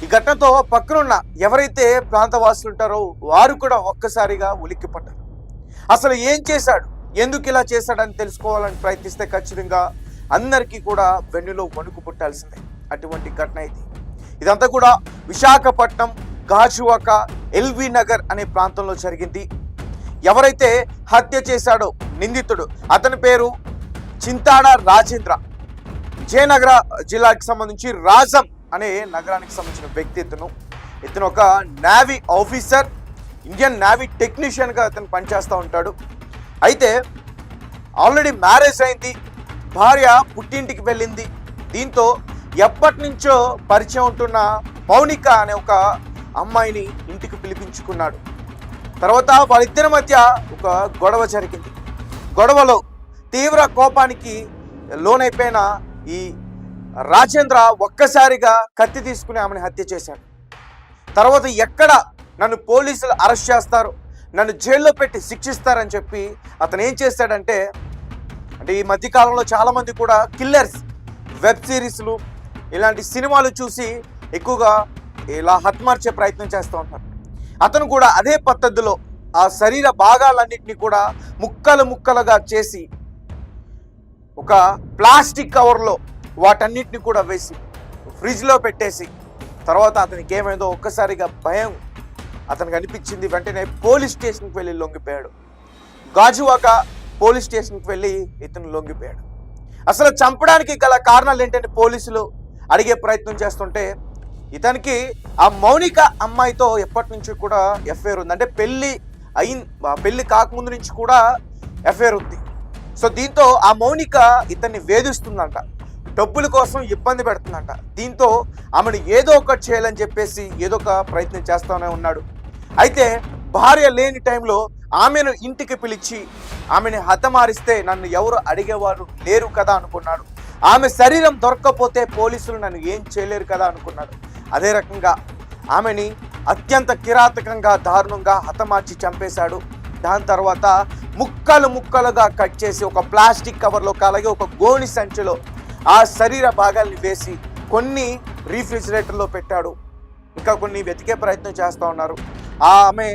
ఈ ఘటనతో పక్కనున్న ఎవరైతే ప్రాంతవాసులు ఉంటారో వారు కూడా ఒక్కసారిగా ఉలిక్కిపడ్డారు. అసలు ఏం చేశాడు, ఎందుకు ఇలా చేశాడని తెలుసుకోవాలని ప్రయత్నిస్తే ఖచ్చితంగా అందరికీ కూడా వెన్నులో వణుకు పుట్టాల్సిందే. అటువంటి ఘటన ఇది. ఇదంతా కూడా విశాఖపట్నం గాజువాక ఎల్వి నగర్ అనే ప్రాంతంలో జరిగింది. ఎవరైతే హత్య చేశాడో నిందితుడు, అతని పేరు చింతాడ రాజేంద్ర. జయనగర జిల్లాకి సంబంధించి రాజం అనే నగరానికి సంబంధించిన వ్యక్తి. ఇతను ఒక నేవీ ఆఫీసర్, ఇండియన్ నేవీ టెక్నీషియన్గా అతను పనిచేస్తూ ఉంటాడు. అయితే ఆల్రెడీ మ్యారేజ్ అయింది, భార్య పుట్టింటికి వెళ్ళింది. దీంతో ఎప్పటి నుంచో పరిచయం ఉంటున్న మౌనిక అనే ఒక అమ్మాయిని ఇంటికి పిలిపించుకున్నాడు. తర్వాత వాళ్ళిద్దరి మధ్య ఒక గొడవ జరిగింది. గొడవలో తీవ్ర కోపానికి లోనైపోయిన ఈ రాజేంద్ర ఒక్కసారిగా కత్తి తీసుకుని ఆమెను హత్య చేశాడు. తర్వాత ఎక్కడ నన్ను పోలీసులు అరెస్ట్ చేస్తారు, నన్ను జైల్లో పెట్టి శిక్షిస్తారని చెప్పి అతను ఏం చేశాడంటే, ఈ మధ్యకాలంలో చాలామంది కూడా కిల్లర్స్ వెబ్ సిరీస్లు ఇలాంటి సినిమాలు చూసి ఎక్కువగా ఇలా హత్మార్చే ప్రయత్నం చేస్తూ ఉంటారు. అతను కూడా అదే పద్ధతిలో ఆ శరీర భాగాలన్నింటినీ కూడా ముక్కలు ముక్కలుగా చేసి ఒక ప్లాస్టిక్ కవర్లో వాటన్నిటిని కూడా వేసి ఫ్రిడ్జ్లో పెట్టేసి, తర్వాత అతనికి ఏమైందో ఒక్కసారిగా భయం అతనికి అనిపించింది. వెంటనే పోలీస్ స్టేషన్కి వెళ్ళి లొంగిపోయాడు. గాజువాక పోలీస్ స్టేషన్కి వెళ్ళి ఇతను లొంగిపోయాడు. అసలు చంపడానికి గల కారణాలు ఏంటంటే పోలీసులు అడిగే ప్రయత్నం చేస్తుంటే, ఇతనికి ఆ మౌనిక అమ్మాయితో ఎప్పటి నుంచి కూడా ఎఫ్ఐఆర్ ఉంది. అంటే పెళ్ళి కాకముందు నుంచి కూడా ఎఫ్ఐఆర్ ఉంది. సో దీంతో ఆ మౌనిక ఇతన్ని వేధిస్తుందంట, డబ్బుల కోసం ఇబ్బంది పెడుతుందంట. దీంతో ఆమెను ఏదో ఒకటి చేయాలని చెప్పేసి ఏదో ఒక ప్రయత్నం చేస్తూనే ఉన్నాడు. అయితే భార్య లేని టైంలో ఆమెను ఇంటికి పిలిచి ఆమెను హతమారిస్తే నన్ను ఎవరు అడిగేవారు లేరు కదా అనుకున్నాడు. ఆమె శరీరం దొరక్కపోతే పోలీసులు నన్ను ఏం చేయలేరు కదా అనుకున్నాడు. అదే రకంగా ఆమెని అత్యంత కిరాతకంగా దారుణంగా హతమార్చి చంపేశాడు. దాని తర్వాత ముక్కలు ముక్కలుగా కట్ చేసి ఒక ప్లాస్టిక్ కవర్లో, అలాగే ఒక గోని సంచిలో ఆ శరీర భాగాల్ని వేసి కొన్ని రీఫ్రిజిరేటర్లో పెట్టాడు. ఇంకా కొన్ని వెతికే ప్రయత్నం చేస్తూ ఉన్నారు. ఆమె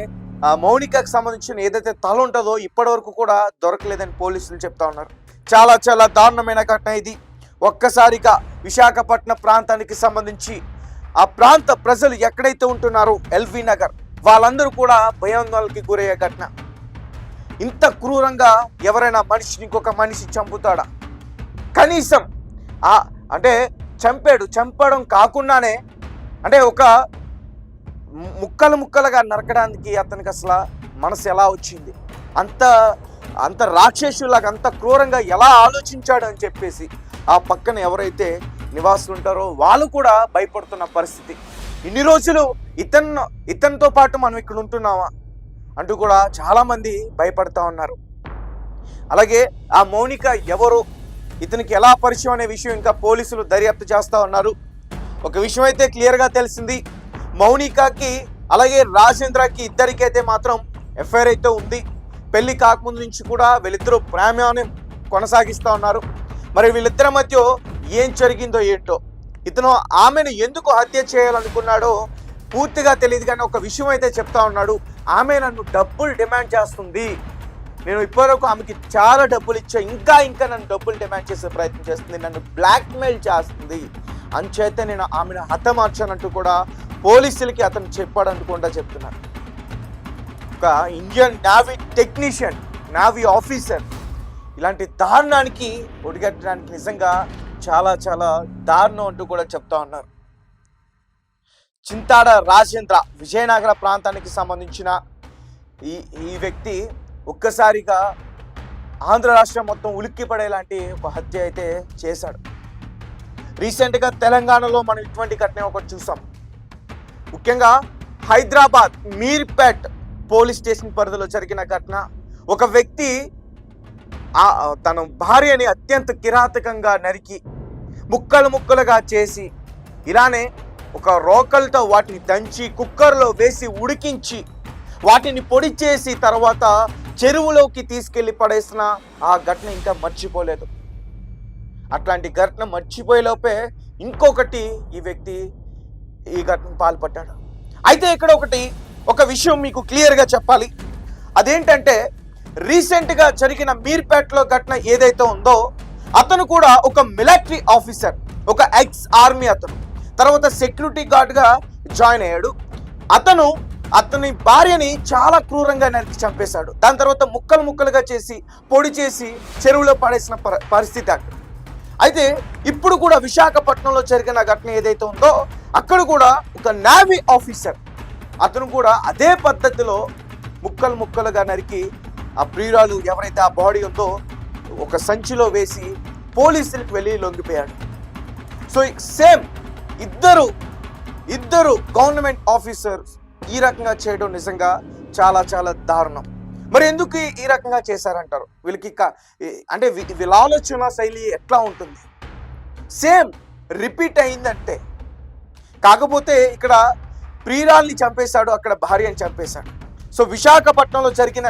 మౌనికకు సంబంధించిన ఏదైతే తల ఉంటుందో ఇప్పటి వరకు కూడా దొరకలేదని పోలీసులు చెప్తా ఉన్నారు. చాలా చాలా దారుణమైన ఘటన ఇది. ఒక్కసారిగా విశాఖపట్నం ప్రాంతానికి సంబంధించి ఆ ప్రాంత ప్రజలు ఎక్కడైతే ఉంటున్నారో ఎల్వి నగర్, వాళ్ళందరూ కూడా భయాందోళనకి గురయ్యే ఘటన. ఇంత క్రూరంగా ఎవరైనా మనిషిని ఇంకొక మనిషి చంపుతాడా? కనీసం అంటే చంపడం కాకుండానే అంటే ఒక ముక్కలు ముక్కలుగా నరకడానికి అతనికి అసలు మనసు ఎలా వచ్చింది? అంత రాక్షసులాగా అంత క్రూరంగా ఎలా ఆలోచించాడు అని చెప్పేసి ఆ పక్కన ఎవరైతే నివాసులు ఉంటారో వాళ్ళు కూడా భయపడుతున్న పరిస్థితి. ఇన్ని రోజులు ఇతనితో పాటు మనం ఇక్కడ ఉంటున్నామా అంటూ కూడా చాలామంది భయపడతా ఉన్నారు. అలాగే ఆ మౌనిక ఎవరు, ఇతనికి ఎలా పరిచయం అనే విషయం ఇంకా పోలీసులు దర్యాప్తు చేస్తూ ఉన్నారు. ఒక విషయం అయితే క్లియర్గా తెలిసింది, మౌనికకి అలాగే రాజేంద్రకి ఇద్దరికైతే మాత్రం ఎఫ్ఐఆర్ అయితే ఉంది. పెళ్లి కాకముందు నుంచి కూడా వీళ్ళిద్దరూ ప్రేమాన్ని కొనసాగిస్తూ ఉన్నారు. మరి వీళ్ళిద్దరి మధ్య ఏం జరిగిందో ఏంటో, ఇతను ఆమెను ఎందుకు హత్య చేయాలనుకున్నాడో పూర్తిగా తెలియదు. కానీ ఒక విషయం అయితే చెప్తా ఉన్నాడు, ఆమె నన్ను డబ్బులు డిమాండ్ చేస్తుంది, నేను ఇప్పటివరకు ఆమెకి చాలా డబ్బులు ఇచ్చా, ఇంకా నన్ను డబ్బులు డిమాండ్ చేసే ప్రయత్నం చేస్తుంది, నన్ను బ్లాక్మెయిల్ చేస్తుంది, అంచేత నేను ఆమెను హతమార్చానంటూ కూడా పోలీసులకి అతను చెప్పాడంటూ కూడా చెప్తున్నారు. ఒక Indian navy technician, navy officer ఇలాంటి దారుణానికి ఒడిగట్టడానికి నిజంగా చాలా చాలా దారుణం అంటూ కూడా చెప్తా ఉన్నారు. చింతాడ రాజేంద్ర విజయనగర ప్రాంతానికి సంబంధించిన ఈ వ్యక్తి ఒక్కసారిగా ఆంధ్ర రాష్ట్రం మొత్తం ఉలిక్కిపడేలాంటి ఒక హత్య అయితే చేశాడు. రీసెంట్గా తెలంగాణలో మనం ఇటువంటి ఘటన ఒకటి చూసాం. ముఖ్యంగా హైదరాబాద్ మీర్పేట్ పోలీస్ స్టేషన్ పరిధిలో జరిగిన ఘటన. ఒక వ్యక్తి తన భార్యని అత్యంత కిరాతకంగా నరికి ముక్కలు ముక్కలుగా చేసి ఇలానే ఒక రోకలతో వాటిని దంచి కుక్కర్లో వేసి ఉడికించి వాటిని పొడి చేసి తర్వాత చెరువులోకి తీసుకెళ్లి పడేసిన ఆ ఘటన ఇంకా మర్చిపోలేదు. అట్లాంటి ఘటన మర్చిపోయేలోపే ఇంకొకటి ఈ వ్యక్తి ఈ ఘటనకు పాల్పడ్డాడు. అయితే ఇక్కడ ఒక విషయం మీకు క్లియర్గా చెప్పాలి. అదేంటంటే రీసెంట్గా జరిగిన మీర్పేటలో ఘటన ఏదైతే ఉందో, అతను కూడా ఒక మిలిటరీ ఆఫీసర్, ఒక ఎక్స్ ఆర్మీ అతను, తర్వాత సెక్యూరిటీ గార్డ్గా జాయిన్ అయ్యాడు. అతని భార్యని చాలా క్రూరంగా నరికి చంపేశాడు. దాని తర్వాత ముక్కలుగా చేసి పొడి చేసి చెరువులో పడేసిన పరిస్థితి అక్కడ. అయితే ఇప్పుడు కూడా విశాఖపట్నంలో జరిగిన ఘటన ఏదైతే ఉందో, అక్కడ కూడా ఒక నేవీ ఆఫీసర్ అతను కూడా అదే పద్ధతిలో ముక్కలుగా నరికి ఆ ప్రియురాలు ఎవరైతే ఆ బాడీ ఉందో ఒక సంచిలో వేసి పోలీసులకు వెళ్ళి లొంగిపోయాడు. సో సేమ్ ఇద్దరు గవర్నమెంట్ ఆఫీసర్స్ ఈ రకంగా చేయడం నిజంగా చాలా చాలా దారుణం. మరి ఎందుకు ఈ రకంగా చేశారంటారు? వీళ్ళకి అంటే వీళ్ళ ఆలోచన శైలి ఎట్లా ఉంటుంది? సేమ్ రిపీట్ అయిందంటే, కాకపోతే ఇక్కడ ప్రియురాల్ని చంపేశాడు, అక్కడ భార్యని చంపేశాడు. సో విశాఖపట్నంలో జరిగిన